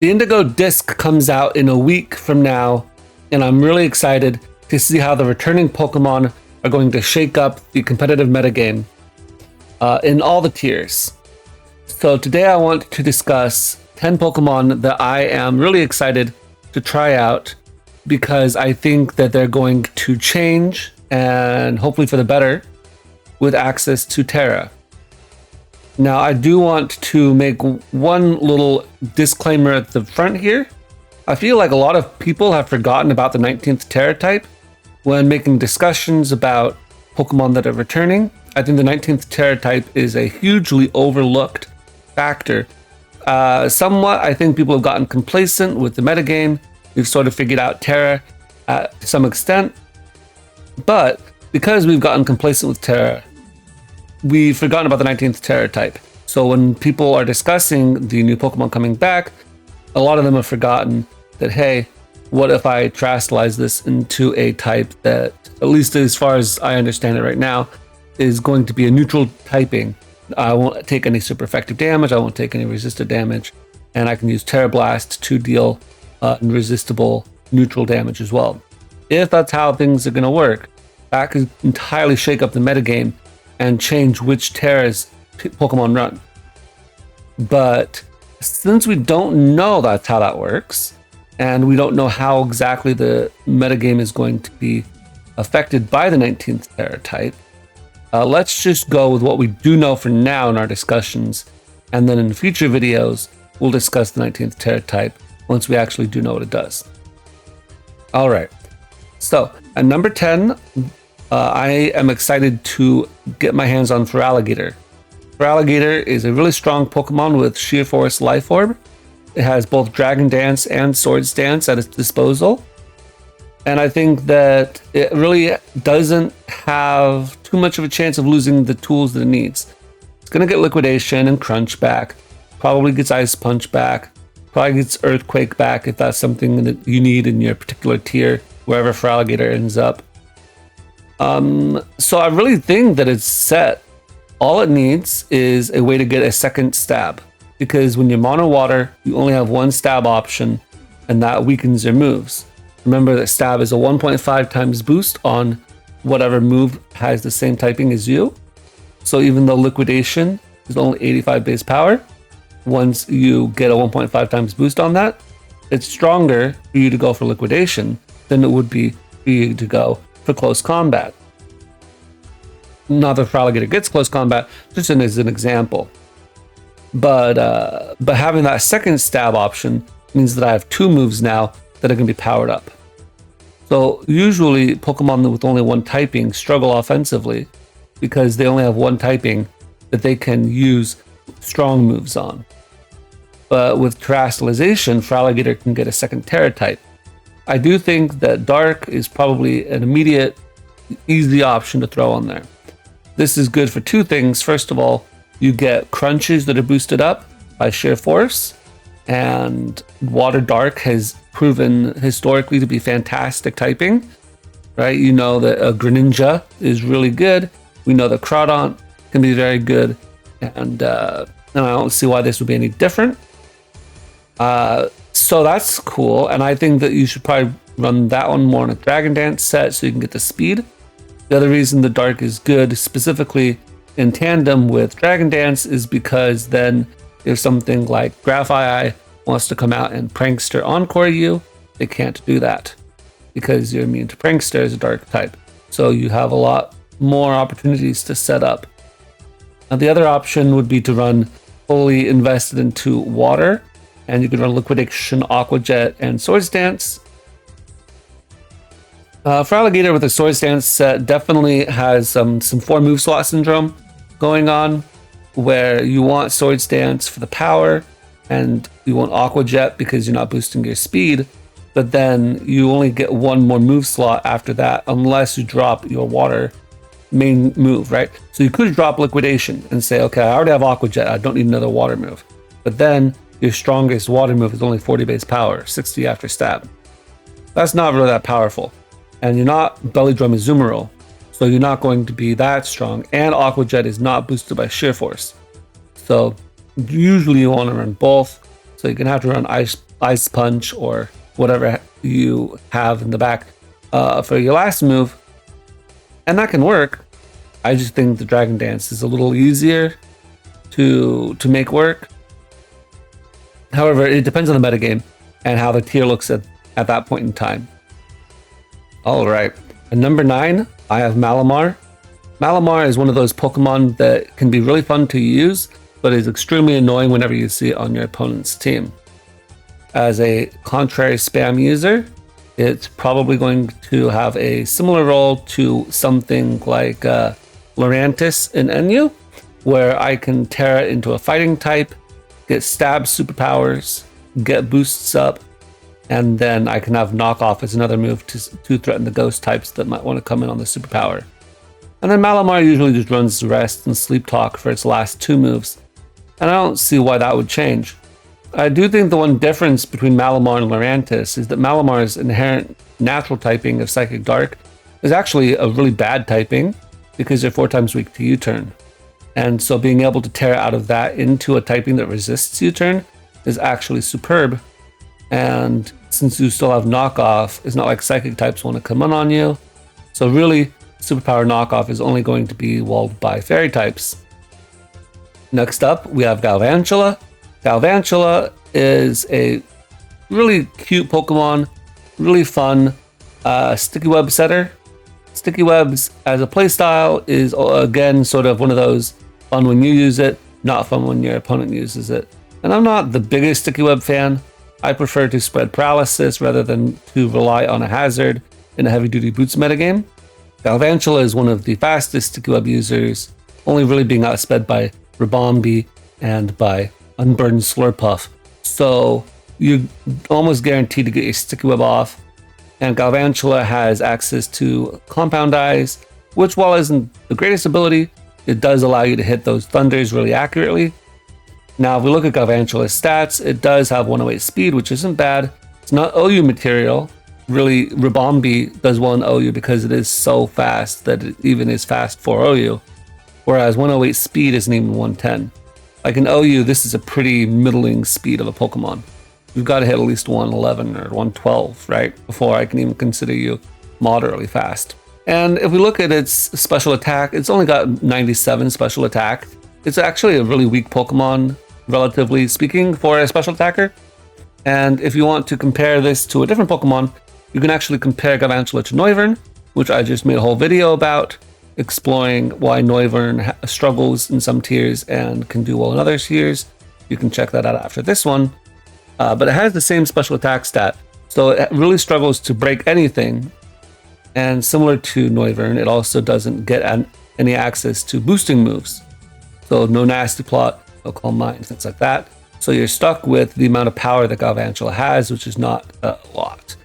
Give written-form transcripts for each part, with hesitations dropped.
The Indigo disc comes out in a week from now, and I'm really excited to see how the returning Pokemon are going to shake up the competitive metagame in all the tiers. So today I want to discuss 10 Pokemon that I am really excited to try out because I think that they're going to change, and hopefully for the better, with access to Tera. Now, I do want to make one little disclaimer at the front here. I feel like a lot of people have forgotten about the 19th Tera type when making discussions about Pokemon that are returning. I think the 19th Tera type is a hugely overlooked factor. Somewhat, I think people have gotten complacent with the metagame. We've sort of figured out Tera to some extent. But because we've gotten complacent with Tera, we've forgotten about the 19th Tera type. So when people are discussing the new Pokemon coming back, a lot of them have forgotten that, hey, what if I Terastallize this into a type that, at least as far as I understand it right now, is going to be a neutral typing. I won't take any super effective damage, I won't take any resisted damage, and I can use Tera Blast to deal irresistible neutral damage as well. If that's how things are going to work, that could entirely shake up the metagame and change which Teras Pokemon run. But since we don't know that's how that works, and we don't know how exactly the metagame is going to be affected by the 19th Tera type, let's just go with what we do know for now in our discussions, and then in future videos, we'll discuss the 19th Tera type once we actually do know what it does. Alright, so at number 10, I am excited to get my hands on Feraligatr. Feraligatr is a really strong Pokemon with Sheer Force Life Orb. It has both Dragon Dance and Swords Dance at its disposal. And I think that it really doesn't have too much of a chance of losing the tools that it needs. It's going to get Liquidation and Crunch back, probably gets Ice Punch back, probably gets Earthquake back if that's something that you need in your particular tier, wherever Feraligatr ends up. So I really think that it's set. All it needs is a way to get a second stab, because when you're mono water, you only have one stab option, and that weakens your moves. Remember that stab is a 1.5 times boost on whatever move has the same typing as you. So even though Liquidation is only 85 base power, once you get a 1.5 times boost on that, it's stronger for you to go for Liquidation than it would be for you to go for close combat. Not that Feraligatr gets close combat, just as an example. But having that second stab option means that I have two moves now that are going to be powered up. So usually Pokemon with only one typing struggle offensively because they only have one typing that they can use strong moves on. But with Terastallization, Feraligatr can get a second Tera type. I do think that Dark is probably an immediate, easy option to throw on there. This is good for two things. First of all, you get crunches that are boosted up by Sheer Force, and Water Dark has proven historically to be fantastic typing, right? You know that Greninja is really good. We know that Crawdaunt can be very good, and I don't see why this would be any different. So that's cool, and I think that you should probably run that one more in a Dragon Dance set so you can get the speed. The other reason the Dark is good, specifically in tandem with Dragon Dance, is because then if something like Grafai wants to come out and Prankster Encore you, they can't do that because you're immune to Prankster as a Dark type. So you have a lot more opportunities to set up. Now, the other option would be to run fully invested into Water, and you could run Liquidation, Aqua Jet, and Swords Dance. Feraligatr with the Swords Dance set definitely has some 4 move slot syndrome going on, where you want Swords Dance for the power, and you want Aqua Jet because you're not boosting your speed, but then you only get one more move slot after that unless you drop your Water main move, right? So you could drop Liquidation and say, okay, I already have Aqua Jet, I don't need another Water move. But then your strongest Water move is only 40 base power, 60 after stab. That's not really that powerful. And you're not Belly Drum Azumarill, so you're not going to be that strong. And Aqua Jet is not boosted by Sheer Force. So usually you want to run both. So you're gonna have to run Ice Punch or whatever you have in the back for your last move, and that can work. I just think the Dragon Dance is a little easier to make work. However, it depends on the metagame and how the tier looks at that point in time. All right, at number 9, I have Malamar. Malamar is one of those Pokemon that can be really fun to use, but is extremely annoying whenever you see it on your opponent's team. As a contrary spam user, it's probably going to have a similar role to something like Lurantis in NU, where I can Tera into a fighting type, get stab superpowers, get boosts up, and then I can have knockoff as another move to threaten the ghost types that might want to come in on the superpower. And then Malamar usually just runs Rest and Sleep Talk for its last 2 moves, and I don't see why that would change. I do think the one difference between Malamar and Lurantis is that Malamar's inherent natural typing of Psychic Dark is actually a really bad typing because they're 4 times weak to U-turn. And so being able to tear out of that into a typing that resists U-turn is actually superb. And since you still have knockoff, it's not like Psychic types want to come in on you. So really, superpower knockoff is only going to be walled by fairy types. Next up, we have Galvantula. Galvantula is a really cute Pokemon, really fun sticky web setter. Sticky webs as a playstyle is again sort of one of those fun when you use it, not fun when your opponent uses it. And I'm not the biggest sticky web fan. I prefer to spread paralysis rather than to rely on a hazard in a heavy duty boots metagame. Galvantula is one of the fastest sticky web users, only really being outsped by Ribombee and by Unburned Slurpuff. So you're almost guaranteed to get your sticky web off. And Galvantula has access to Compound Eyes, which while isn't the greatest ability, it does allow you to hit those thunders really accurately. Now, if we look at Galvantula's stats, it does have 108 speed, which isn't bad. It's not OU material. Really, Ribombee does well in OU because it is so fast that it even is fast for OU, whereas 108 speed isn't even 110. Like in OU, this is a pretty middling speed of a Pokemon. You've got to hit at least 111 or 112, right? Before I can even consider you moderately fast. And if we look at its special attack, it's only got 97 special attack. It's actually a really weak Pokemon, relatively speaking, for a special attacker. And if you want to compare this to a different Pokemon, you can actually compare Galvantula to Noivern, which I just made a whole video about, exploring why Noivern struggles in some tiers and can do well in other tiers. You can check that out after this one. But it has the same special attack stat, so it really struggles to break anything. And similar to Noivern, it also doesn't get any access to boosting moves. So no Nasty Plot, no Calm Mind, things like that. So you're stuck with the amount of power that Galvantula has, which is not a lot,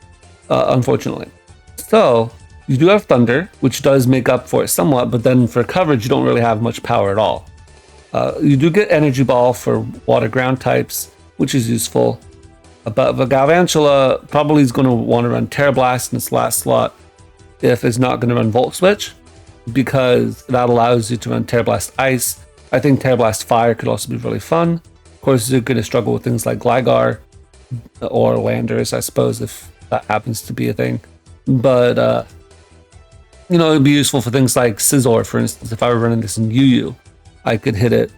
unfortunately. So you do have Thunder, which does make up for it somewhat, but then for coverage, you don't really have much power at all. You do get Energy Ball for water ground types, which is useful. But Galvantula probably is going to want to run Terra Blast in its last slot if it's not going to run Volt Switch, because that allows you to run Terra Blast Ice. I think Terra Blast Fire could also be really fun. Of course, you're going to struggle with things like Gligar or Landers, I suppose, if that happens to be a thing. But, you know, it'd be useful for things like Scizor, for instance. If I were running this in UU, I could hit it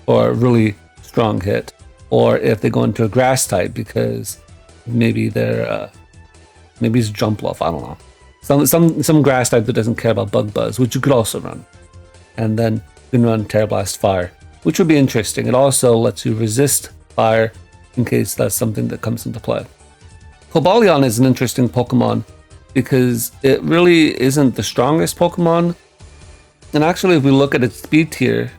for a really strong hit. Or if they go into a grass type, because maybe they're maybe it's Jump Bluff, I don't know. Some grass type that doesn't care about Bug Buzz, which you could also run. And then you can run Terra Blast Fire, which would be interesting. It also lets you resist fire in case that's something that comes into play. Cobalion is an interesting Pokemon because it really isn't the strongest Pokemon. And actually, if we look at its speed tier,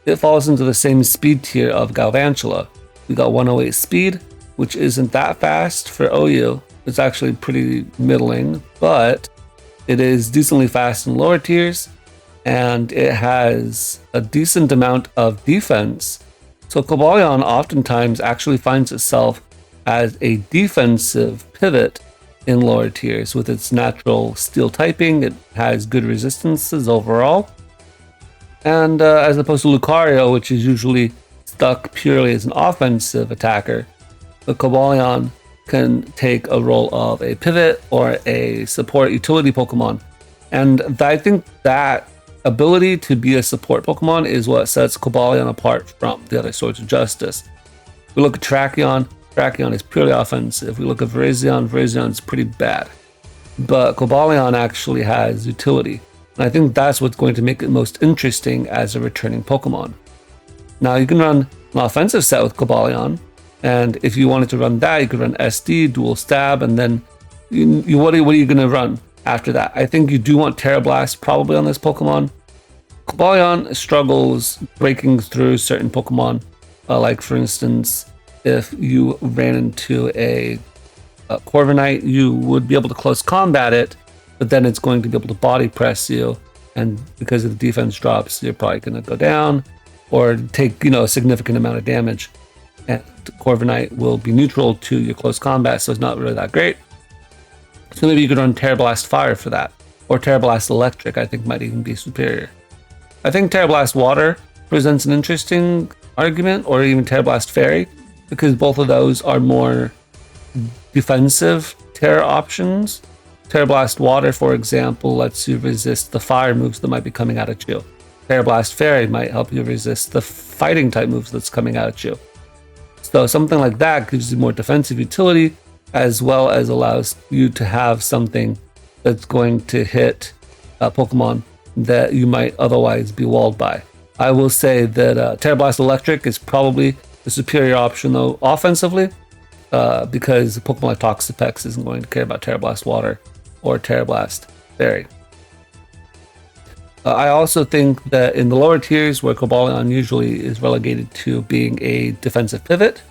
it falls into the same speed tier of Galvantula. We got 108 speed, which isn't that fast for OU. It's actually pretty middling, but it is decently fast in lower tiers, and it has a decent amount of defense. So Cobalion oftentimes actually finds itself as a defensive pivot in lower tiers. With its natural steel typing, it has good resistances overall. And as opposed to Lucario, which is usually stuck purely as an offensive attacker, the Cobalion can take a role of a pivot or a support utility Pokemon. And I think that ability to be a support Pokemon is what sets Cobalion apart from the other Swords of Justice. We look at Terrakion is purely offensive. We look at Virizion is pretty bad. But Cobalion actually has utility. And I think that's what's going to make it most interesting as a returning Pokemon. Now you can run an offensive set with Cobalion, and if you wanted to run that, you could run SD, Dual Stab, and then what are you going to run after that? I think you do want Tera Blast probably on this Pokemon. Cobalion struggles breaking through certain Pokemon, like for instance, if you ran into a Corviknight, you would be able to close combat it, but then it's going to be able to body press you, and because of the defense drops, you're probably going to go down or take a significant amount of damage. And Corviknight will be neutral to your close combat, so it's not really that great. So maybe you could run Tera Blast Fire for that, or Tera Blast Electric. I think might even be superior. I think Tera Blast Water presents an interesting argument, or even Tera Blast Fairy, because both of those are more defensive Tera options. Tera Blast Water, for example, lets you resist the fire moves that might be coming out at you. Tera Blast Fairy might help you resist the fighting type moves that's coming out at you. So something like that gives you more defensive utility, as well as allows you to have something that's going to hit a Pokemon that you might otherwise be walled by. I will say that Tera Blast Electric is probably the superior option though offensively, because Pokemon like Toxapex isn't going to care about Tera Blast Water or Tera Blast Fairy. I also think that in the lower tiers, where Cobalion usually is relegated to being a defensive pivot,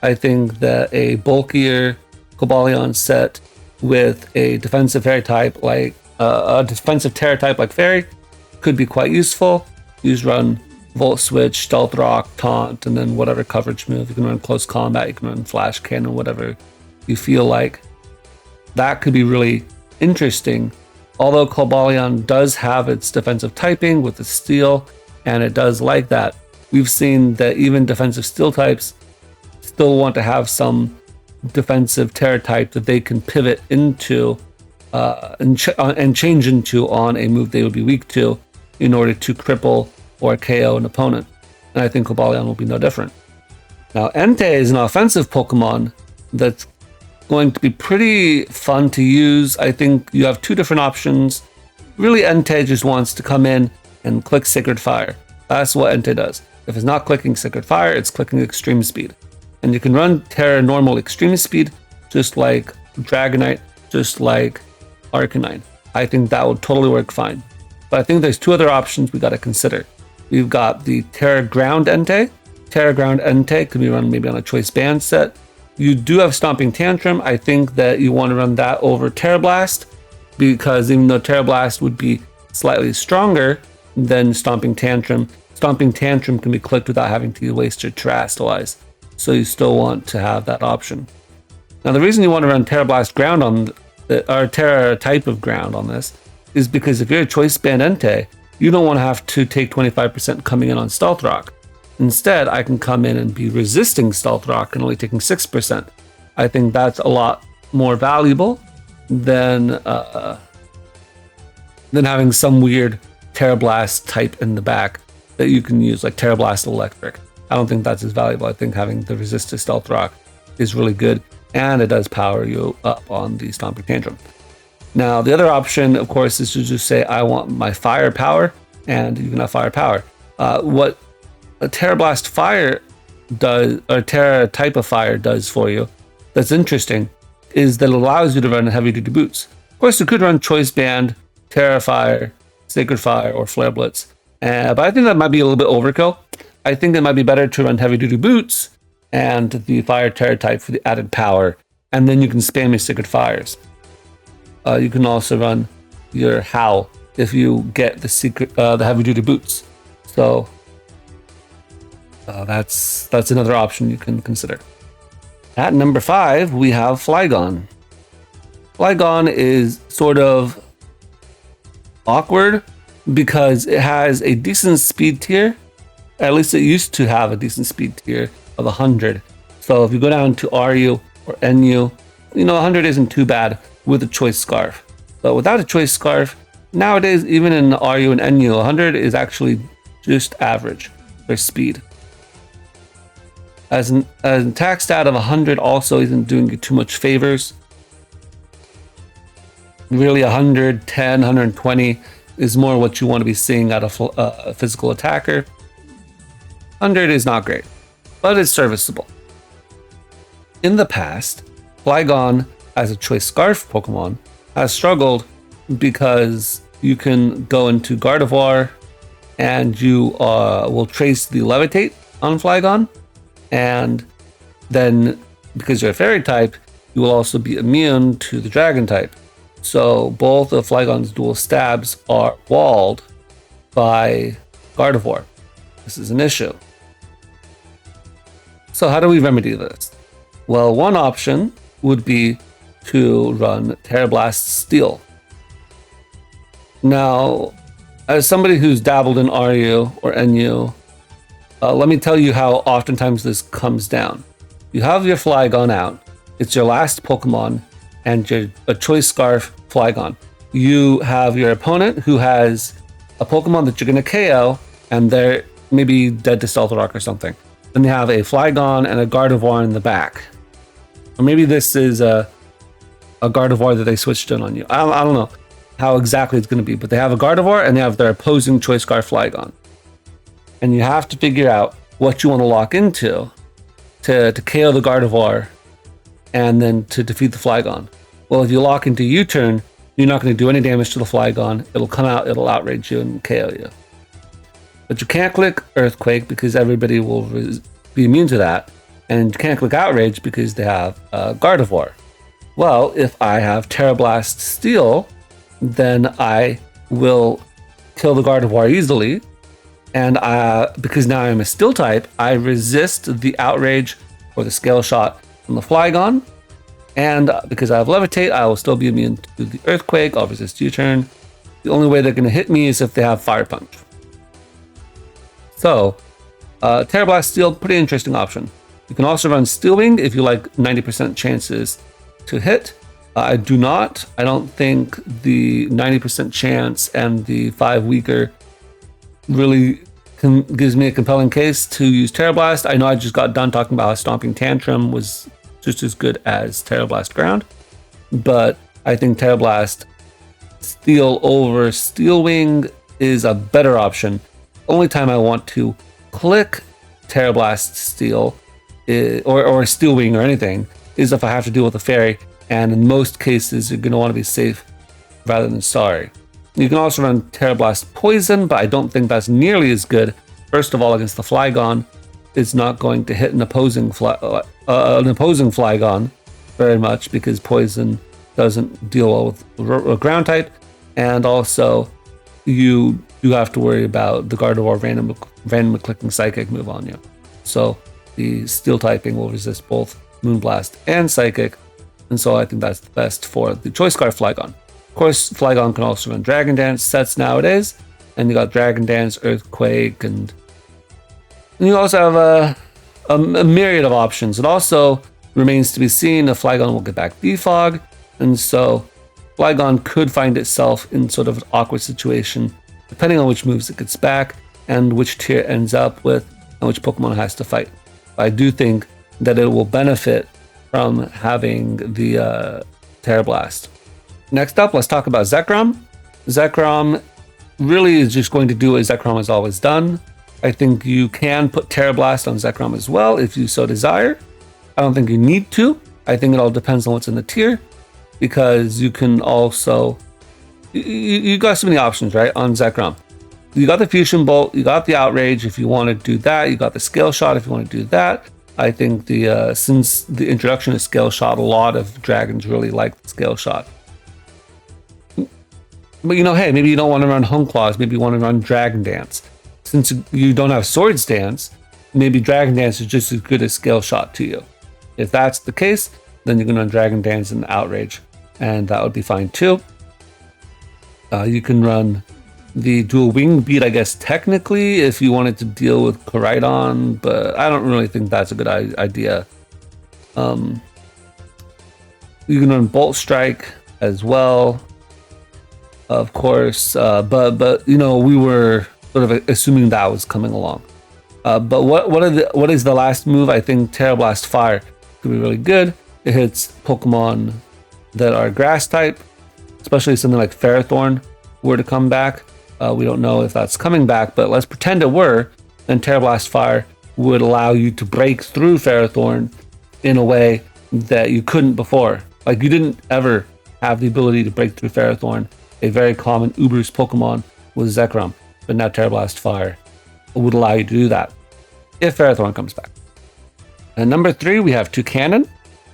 I think that a bulkier Cobalion set with a defensive Fairy type, like a defensive Tera type like Fairy, could be quite useful. You just run Volt Switch, Stealth Rock, Taunt, and then whatever coverage move. You can run Close Combat, you can run Flash Cannon, whatever you feel like. That could be really interesting. Although Cobalion does have its defensive typing with the Steel, and it does like that, we've seen that even defensive Steel types still want to have some defensive Tera type that they can pivot into and change into on a move they would be weak to in order to cripple or KO an opponent. And I think Cobalion will be no different. Now, Entei is an offensive Pokemon that's going to be pretty fun to use. I think you have two different options. Really, Entei just wants to come in and click Sacred Fire. That's what Entei does. If it's not clicking Sacred Fire, it's clicking Extreme Speed. And you can run Tera normal Extreme Speed, just like Dragonite, just like Arcanine. I think that would totally work fine. But I think there's two other options we got to consider. We've got the Tera Ground Entei. Tera Ground Entei could be run maybe on a Choice Band set. You do have Stomping Tantrum. I think that you want to run that over Tera Blast, because even though Tera Blast would be slightly stronger than Stomping Tantrum can be clicked without having to waste your Terrastalize. So you still want to have that option. Now the reason you want to run Tera Blast Ground on or Tera type of ground on this is because if you're a Choice Band Entei, you don't want to have to take 25% coming in on Stealth Rock. Instead, I can come in and be resisting Stealth Rock and only taking 6%. I think that's a lot more valuable than having some weird Tera Blast type in the back that you can use, like Tera Blast Electric. I don't think that's as valuable. I think having the resist to Stealth Rock is really good, and it does power you up on the Stomping Tantrum. Now, the other option, of course, is to just say, I want my fire power, and you can have fire power. What a Tera Blast Fire does, or Tera type of fire does for you, that's interesting, is that it allows you to run heavy duty boots. Of course, you could run Choice Band, Tera Fire, Sacred Fire, or Flare Blitz, but I think that might be a little bit overkill. I think it might be better to run heavy duty boots and the Fire Tera type for the added power, and then you can spam your Sacred Fires. You can also run your Howl if you get the heavy duty boots. So that's another option you can consider. At number 5, we have Flygon. Flygon is sort of awkward because it has a decent speed tier. At least it used to have a decent speed tier of 100. So if you go down to RU or NU, 100 isn't too bad with a choice scarf. But without a choice scarf, nowadays, even in RU and NU, 100 is actually just average for speed. As an attack stat of 100 also isn't doing you too much favors. Really 110, 120 is more what you want to be seeing out of a physical attacker. 100 is not great, but it's serviceable. In the past, Flygon as a choice scarf Pokemon has struggled because you can go into Gardevoir and you will trace the Levitate on Flygon, and then because you're a fairy type, you will also be immune to the dragon type. So both of Flygon's dual stabs are walled by Gardevoir. This is an issue. So how do we remedy this? Well, one option would be to run Tera Blast Steel. Now, as somebody who's dabbled in RU or NU, let me tell you how oftentimes this comes down. You have your Flygon out. It's your last Pokemon, and you're a choice scarf Flygon. You have your opponent who has a Pokemon that you're going to KO, and they're maybe dead to Stealth Rock or something. Then you have a Flygon and a Gardevoir in the back. Or maybe this is a Gardevoir that they switched in on you. I don't know how exactly it's going to be, but they have a Gardevoir and they have their opposing choice scarf Flygon. And you have to figure out what you want to lock into to KO the Gardevoir and then to defeat the Flygon. Well, if you lock into U-turn, you're not going to do any damage to the Flygon. It'll come out, it'll outrage you and KO you. But you can't click Earthquake because everybody will be immune to that. And you can't click Outrage because they have Gardevoir. Well, if I have Tera Blast Steel, then I will kill the Gardevoir easily. And because now I'm a Steel type, I resist the Outrage or the Scale Shot from the Flygon. And because I have Levitate, I will still be immune to the Earthquake. I'll resist U-turn. The only way they're going to hit me is if they have Fire Punch. So, Tera Blast Steel, pretty interesting option. You can also run Steel Wing if you like 90% chances to hit. I do not. I don't think the 90% chance and the 5 weaker really gives me a compelling case to use Tera Blast. I know I just got done talking about how Stomping Tantrum was just as good as Tera Blast Ground, but I think Tera Blast Steel over Steel Wing is a better option. Only time I want to click Tera Blast Steel or Steel Wing or anything is if I have to deal with a fairy, and in most cases you're going to want to be safe rather than sorry. You can also run Tera Blast Poison, but I don't think that's nearly as good. First of all, against the Flygon, it's not going to hit an opposing Flygon very much because Poison doesn't deal well with ground type, and also you do have to worry about the Gardevoir randomly clicking Psychic move on you. So the Steel typing will resist both Moonblast and Psychic, and so I think that's the best for the Choice Scarf Flygon. Of course, Flygon can also run Dragon Dance sets nowadays, and you got Dragon Dance, Earthquake, and you also have a myriad of options. It also remains to be seen if Flygon will get back Defog, and so Flygon could find itself in sort of an awkward situation depending on which moves it gets back and which tier it ends up with and which Pokemon it has to fight. But I do think that it will benefit from having the Tera Blast. Next up, let's talk about Zekrom. Zekrom really is just going to do what Zekrom has always done. I think you can put Tera Blast on Zekrom as well if you so desire. I don't think you need to. I think it all depends on what's in the tier, because you can also you got so many options, right, on Zekrom. You got the Fusion Bolt, you got the Outrage if you want to do that, you got the Scale Shot if you want to do that. I think since the introduction of Scale Shot, a lot of dragons really like the Scale Shot. But hey, maybe you don't want to run Hone Claws, maybe you want to run Dragon Dance. Since you don't have Swords Dance, maybe Dragon Dance is just as good as Scale Shot to you. If that's the case, then you can run Dragon Dance and Outrage, and that would be fine too. You can run the Dual Wing Beat, I guess, technically, if you wanted to deal with Koraidon, but I don't really think that's a good idea. You can run Bolt Strike as well, of course, but you know, we were sort of assuming that was coming along. But what is the last move? I think Tera Blast Fire could be really good. It hits Pokemon that are grass type, especially something like Ferrothorn were to come back. We don't know if that's coming back, but let's pretend it were. Then Tera Blast Fire would allow you to break through Ferrothorn in a way that you couldn't before. Like, you didn't ever have the ability to break through Ferrothorn. A very common Uber's Pokemon was Zekrom, but now Tera Blast Fire would allow you to do that if Ferrothorn comes back. And number 3, we have Toucanon.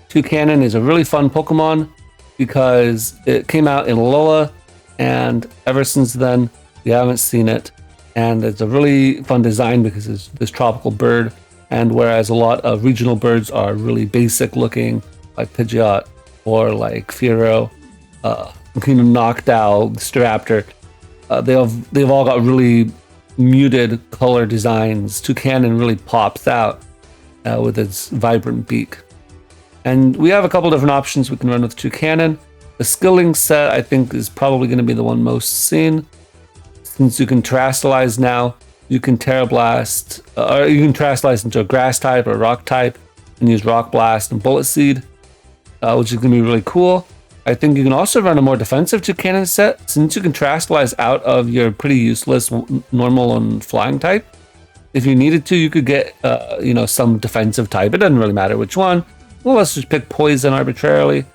Toucanon is a really fun Pokemon because it came out in Alola, and ever since then, we haven't seen it. And it's a really fun design because it's this tropical bird. And whereas a lot of regional birds are really basic looking, like Pidgeot or like Fearow, Noctowl, Staraptor, they've all got really muted color designs. Toucanon really pops out with its vibrant beak. And we have a couple different options we can run with Toucanon. The Skilling set, I think, is probably going to be the one most seen. Since you can Terastallize now, you can Tera Blast, or you can Terastallize into a Grass type or a Rock type and use Rock Blast and Bullet Seed, which is going to be really cool. I think you can also run a more defensive Toucanon set, since you can Terastallize out of your pretty useless normal and flying type. If you needed to, you could get some defensive type. It doesn't really matter which one. Well, let's just pick Poison arbitrarily.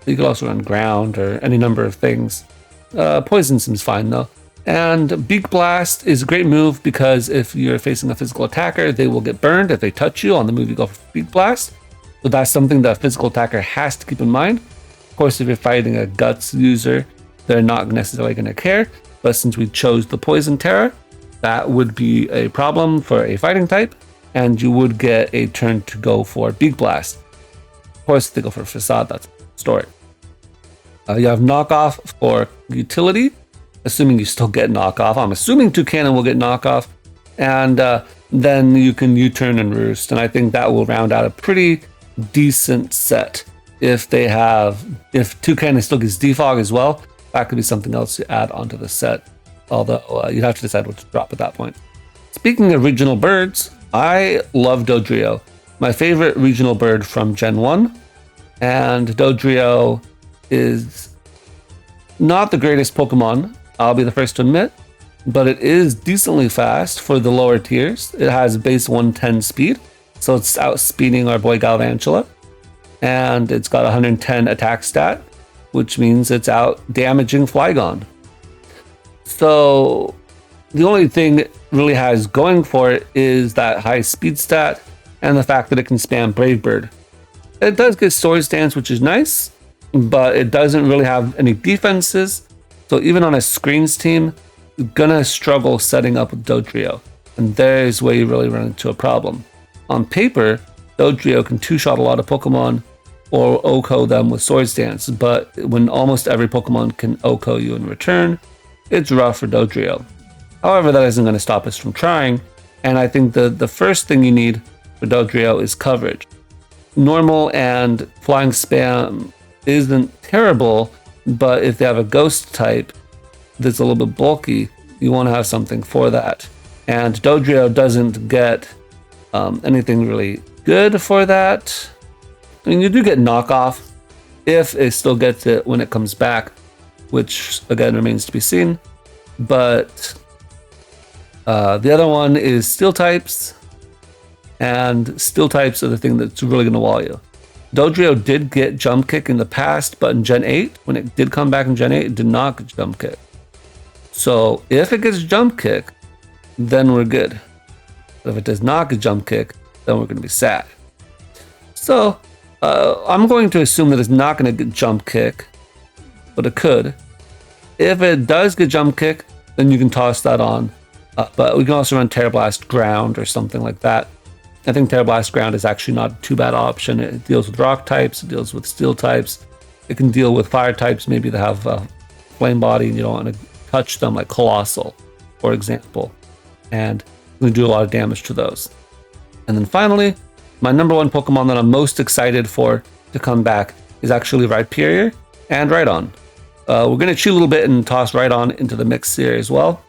You could also run Ground or any number of things. Poison seems fine though. And Beak Blast is a great move because if you're facing a physical attacker, they will get burned if they touch you on the move you go for Beak Blast. So that's something that a physical attacker has to keep in mind. Of course, if you're fighting a Guts user, they're not necessarily going to care. But since we chose the Poison Tera, that would be a problem for a fighting type, and you would get a turn to go for Beak Blast. Of course, if they go for Facade, that's the story. You have Knockoff for utility, assuming you still get Knockoff. I'm assuming Toucanon will get Knockoff, and then you can U-turn and Roost, and I think that will round out a pretty decent set. If Toucanon still gets Defog as well, that could be something else to add onto the set, although you'd have to decide what to drop at that point. Speaking of regional birds, I love Dodrio, my favorite regional bird from Gen 1, and Dodrio is not the greatest Pokemon, I'll be the first to admit, but it is decently fast for the lower tiers. It has base 110 speed, so it's outspeeding our boy Galvantula, and it's got 110 attack stat, which means it's out damaging Flygon. So the only thing it really has going for it is that high speed stat and the fact that it can spam Brave Bird. It does get Swords Dance, which is nice, but it doesn't really have any defenses. So even on a screens team, you're gonna struggle setting up with Dodrio, and there's where you really run into a problem. On paper, Dodrio can two-shot a lot of Pokemon or OHKO them with Swords Dance, but when almost every Pokemon can OHKO you in return, it's rough for Dodrio. However, that isn't going to stop us from trying, and I think the first thing you need for Dodrio is coverage. Normal and flying spam isn't terrible, but if they have a ghost type that's a little bit bulky, you want to have something for that. And Dodrio doesn't get anything really good for that. I mean, you do get Knockoff if it still gets it when it comes back, which again remains to be seen. But the other one is Steel types, and Steel types are the thing that's really going to wall you. Dodrio did get Jump Kick in the past, but in Gen 8, when it did come back in Gen 8, it did not get Jump Kick. So if it gets Jump Kick, then we're good. But if it does not get Jump Kick, then we're going to be sad. So I'm going to assume that it's not going to get Jump Kick, but it could. If it does get Jump Kick, then you can toss that on. But we can also run Tera Blast Ground or something like that. I think Tera Blast Ground is actually not a too bad option. It deals with rock types, it deals with steel types, it can deal with fire types, maybe that have flame body and you don't want to touch them, like Colossal, for example. And we do a lot of damage to those. And then finally, my number one Pokemon that I'm most excited for to come back is actually Rhyperior and Rhydon. We're going to cheat a little bit and toss Rhydon into the mix here as well.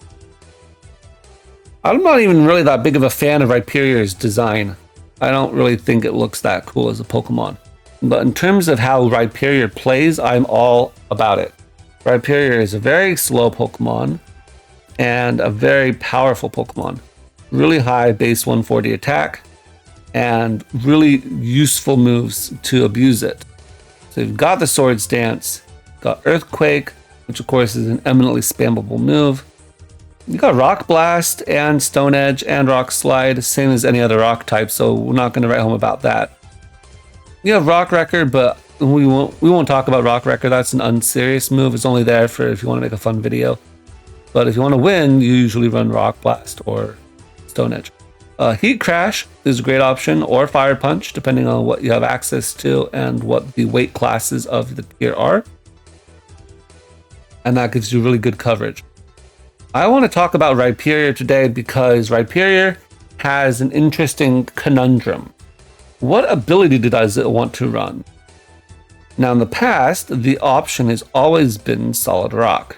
I'm not even really that big of a fan of Rhyperior's design. I don't really think it looks that cool as a Pokemon. But in terms of how Rhyperior plays, I'm all about it. Rhyperior is a very slow Pokemon and a very powerful Pokemon. Really high base 140 attack and really useful moves to abuse it. So you've got the Swords Dance, got Earthquake, which of course is an eminently spammable move. You got Rock Blast and Stone Edge and Rock Slide, same as any other rock type, so we're not going to write home about that. You have Rock Wrecker, but we won't talk about Rock Wrecker. That's an unserious move. It's only there for if you want to make a fun video. But if you want to win, you usually run Rock Blast or Stone Edge. Heat Crash is a great option, or Fire Punch, depending on what you have access to and what the weight classes of the tier are. And that gives you really good coverage. I want to talk about Rhyperior today because Rhyperior has an interesting conundrum. What ability does it want to run? Now in the past, the option has always been Solid Rock.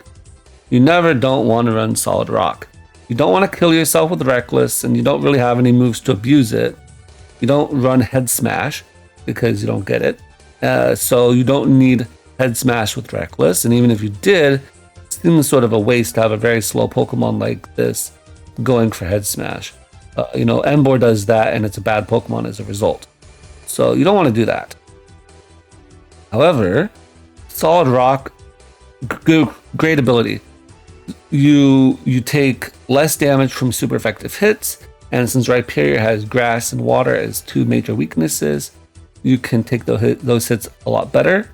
You never don't want to run Solid Rock. You don't want to kill yourself with Reckless, and you don't really have any moves to abuse it. You don't run Head Smash because you don't get it. So you don't need Head Smash with Reckless, and even if you did, seems sort of a waste to have a very slow Pokemon like this going for Head Smash. Emboar does that and it's a bad Pokemon as a result. So you don't want to do that. However, Solid Rock, great ability. You take less damage from super effective hits, and since Rhyperior has Grass and Water as two major weaknesses, you can take those hits a lot better,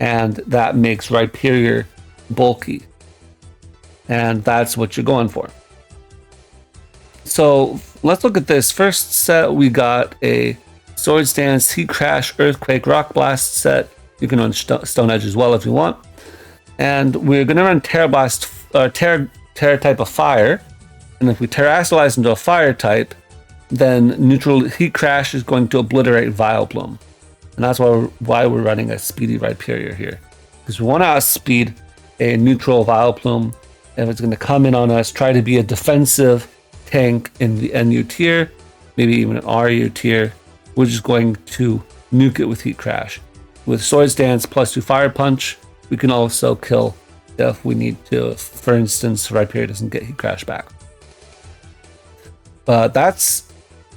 and that makes Rhyperior bulky. And that's what you're going for. So let's look at this. First set, we got a Swords Dance, Heat Crash, Earthquake, Rock Blast set. You can run Stone Edge as well if you want. And we're going to run Tera Blast, Tera type of fire. And if we Terastallize into a fire type, then neutral Heat Crash is going to obliterate Vileplume. And that's why we're running a speedy Rhyperior here. Because we want to outspeed a neutral Vileplume. If it's going to come in on us, try to be a defensive tank in the NU tier, maybe even an RU tier, we're just going to nuke it with Heat Crash. With Swords Dance plus 2 Fire Punch, we can also kill if we need to. For instance, Rhyperior doesn't get Heat Crash back. But that's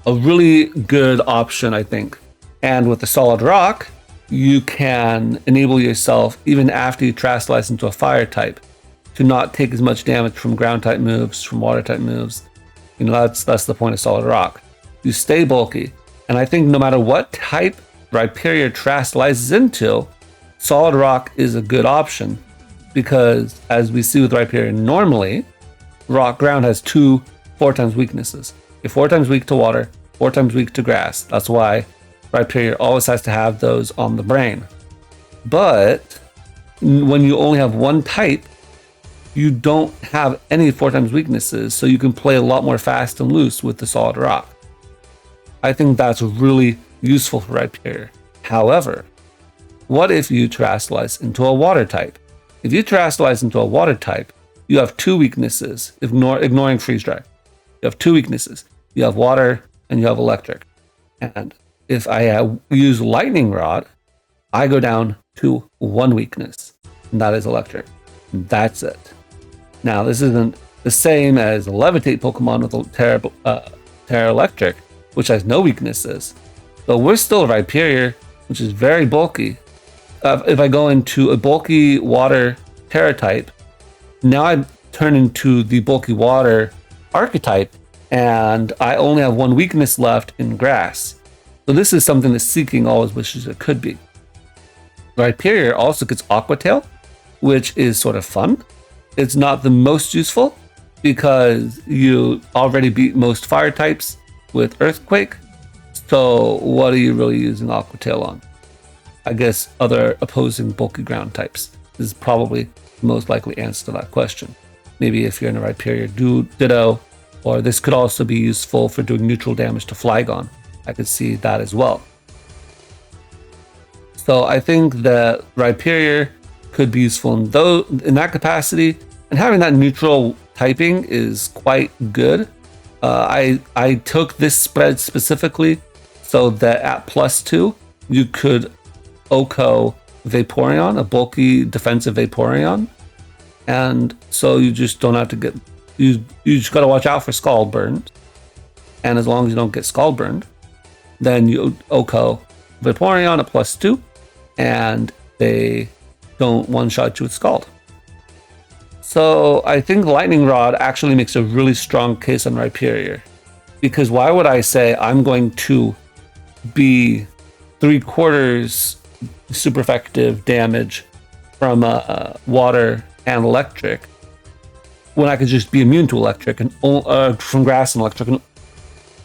a really good option, I think. And with the Solid Rock, you can enable yourself, even after you Terastallize into a fire type, to not take as much damage from ground type moves, from water type moves. That's the point of Solid Rock. You stay bulky. And I think no matter what type Rhyperior Terastallizes into, Solid Rock is a good option. Because as we see with Rhyperior normally, Rock Ground has 4 times weaknesses. You're 4 times weak to water, 4 times weak to grass. That's why Rhyperior always has to have those on the brain. But when you only have one type, you don't have any 4 times weaknesses, so you can play a lot more fast and loose with the Solid Rock. I think that's really useful for Rhyperior. However, what if you Terastallize into a water type? If you Terastallize into a water type, you have 2 weaknesses, ignoring Freeze Dry. You have 2 weaknesses. You have water and you have electric. And if I use Lightning Rod, I go down to 1 weakness, and that is electric. And that's it. Now, this isn't the same as a Levitate Pokemon with Tera Electric, which has no weaknesses. But we're still a Rhyperior, which is very bulky. If I go into a bulky water Tera type, now I turn into the bulky water archetype, and I only have 1 weakness left in grass. So this is something that Seeking always wishes it could be. Rhyperior also gets Aqua Tail, which is sort of fun. It's not the most useful because you already beat most fire types with Earthquake. So what are you really using Aqua Tail on? I guess other opposing bulky ground types. This is probably the most likely answer to that question. Maybe if you're in a Rhyperior Ditto, or this could also be useful for doing neutral damage to Flygon. I could see that as well. So I think that Rhyperior could be useful in that capacity, and having that neutral typing is quite good. I took this spread specifically so that at +2 you could Oko Vaporeon, a bulky defensive Vaporeon, and so you just don't have to get you just got to watch out for Scald Burned, and as long as you don't get Scald Burned, then you Oko Vaporeon at +2, and they don't one-shot you with Scald. So I think Lightning Rod actually makes a really strong case on Rhyperior, because why would I say I'm going to be 3/4 super effective damage from water and electric when I could just be immune to electric and from grass and electric,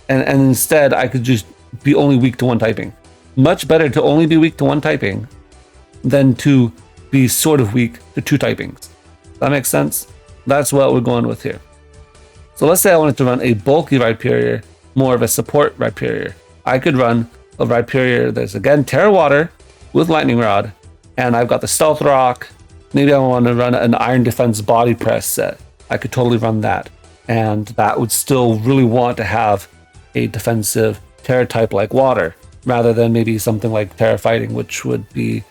and instead I could just be only weak to one typing. Much better to only be weak to one typing than to be sort of weak to two typings. That makes sense? That's what we're going with here. So let's say I wanted to run a bulky Rhyperior, more of a support Rhyperior. I could run a Rhyperior that's again Tera Water with Lightning Rod, and I've got the Stealth Rock. Maybe I want to run an Iron Defense Body Press set. I could totally run that, and that would still really want to have a defensive Tera type like Water, rather than maybe something like Tera Fighting, which would be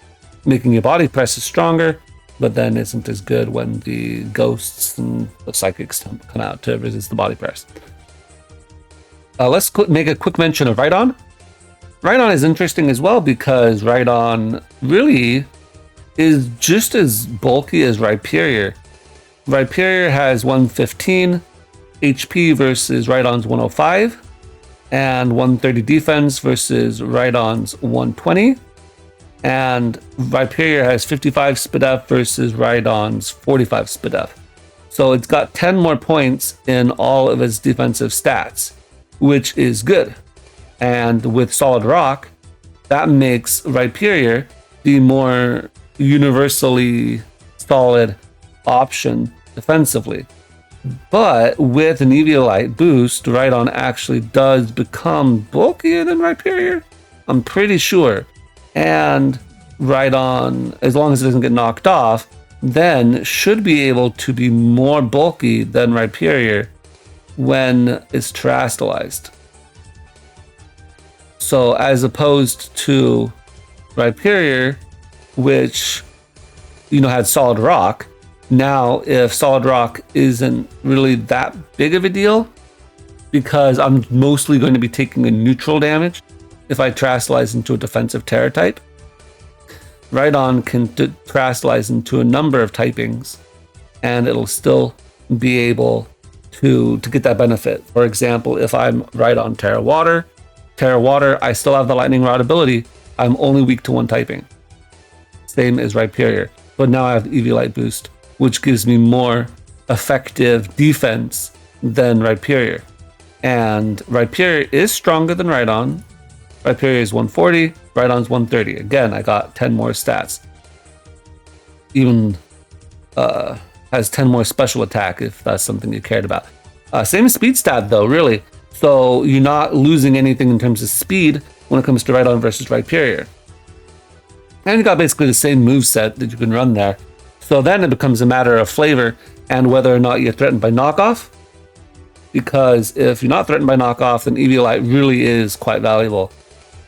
making your body presses stronger, but then isn't as good when the ghosts and the psychics come out to resist the body press. Let's make a quick mention of Rhydon. Rhydon is interesting as well because Rhydon really is just as bulky as Rhyperior. Rhyperior has 115 HP versus Rhydon's 105, and 130 defense versus Rhydon's 120. And Rhyperior has 55 SPDF versus Rhydon's 45 SPDF. So it's got 10 more points in all of its defensive stats, which is good. And with Solid Rock, that makes Rhyperior the more universally solid option defensively. But with an Eviolite boost, Rhydon actually does become bulkier than Rhyperior, I'm pretty sure. And Rhydon, as long as it doesn't get knocked off, then should be able to be more bulky than Rhyperior when it's terastallized. So as opposed to Rhyperior, which had Solid Rock, now if Solid Rock isn't really that big of a deal, because I'm mostly going to be taking a neutral damage if I terastallize into a defensive Tera type, Rhydon can terastallize into a number of typings, and it'll still be able to get that benefit. For example, if I'm Rhydon Tera Water, I still have the Lightning Rod ability. I'm only weak to one typing. Same as Rhyperior. But now I have the Eviolite boost, which gives me more effective defense than Rhyperior. And Rhyperior is stronger than Rhydon. Rhyperior is 140, Rhydon's 130. Again, I got 10 more stats. Even has 10 more special attack if that's something you cared about. Same speed stat though, really. So you're not losing anything in terms of speed when it comes to Rhydon versus Rhyperior. And you got basically the same moveset that you can run there. So then it becomes a matter of flavor and whether or not you're threatened by knockoff. Because if you're not threatened by knockoff, then Eviolite really is quite valuable.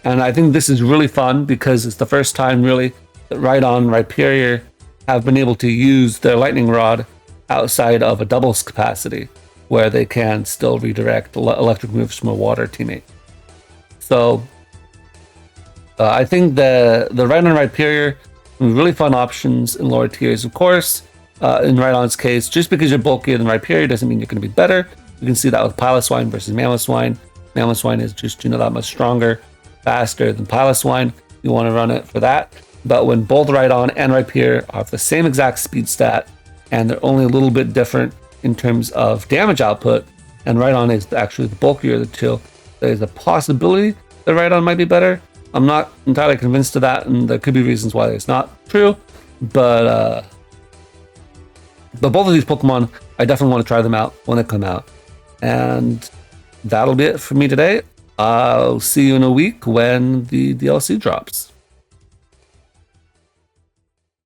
And I think this is really fun because it's the first time really that Rhydon and Rhyperior have been able to use their Lightning Rod outside of a doubles capacity, where they can still redirect electric moves from a water teammate. So I think the Rhydon and Rhyperior are really fun options in lower tiers. Of course, in Rhydon's case, just because you're bulkier than Rhyperior doesn't mean you're going to be better. You can see that with Piloswine versus Mamoswine. Mamoswine is just that much stronger, faster than Piloswine. You want to run it for that. But when both Rhydon and Rhyperior have the same exact speed stat, and they're only a little bit different in terms of damage output, and Rhydon is actually the bulkier of the two, there's a possibility that Rhydon might be better. I'm not entirely convinced of that, and there could be reasons why it's not true. But both of these Pokemon, I definitely want to try them out when they come out. And that'll be it for me today. I'll see you in a week when the DLC drops.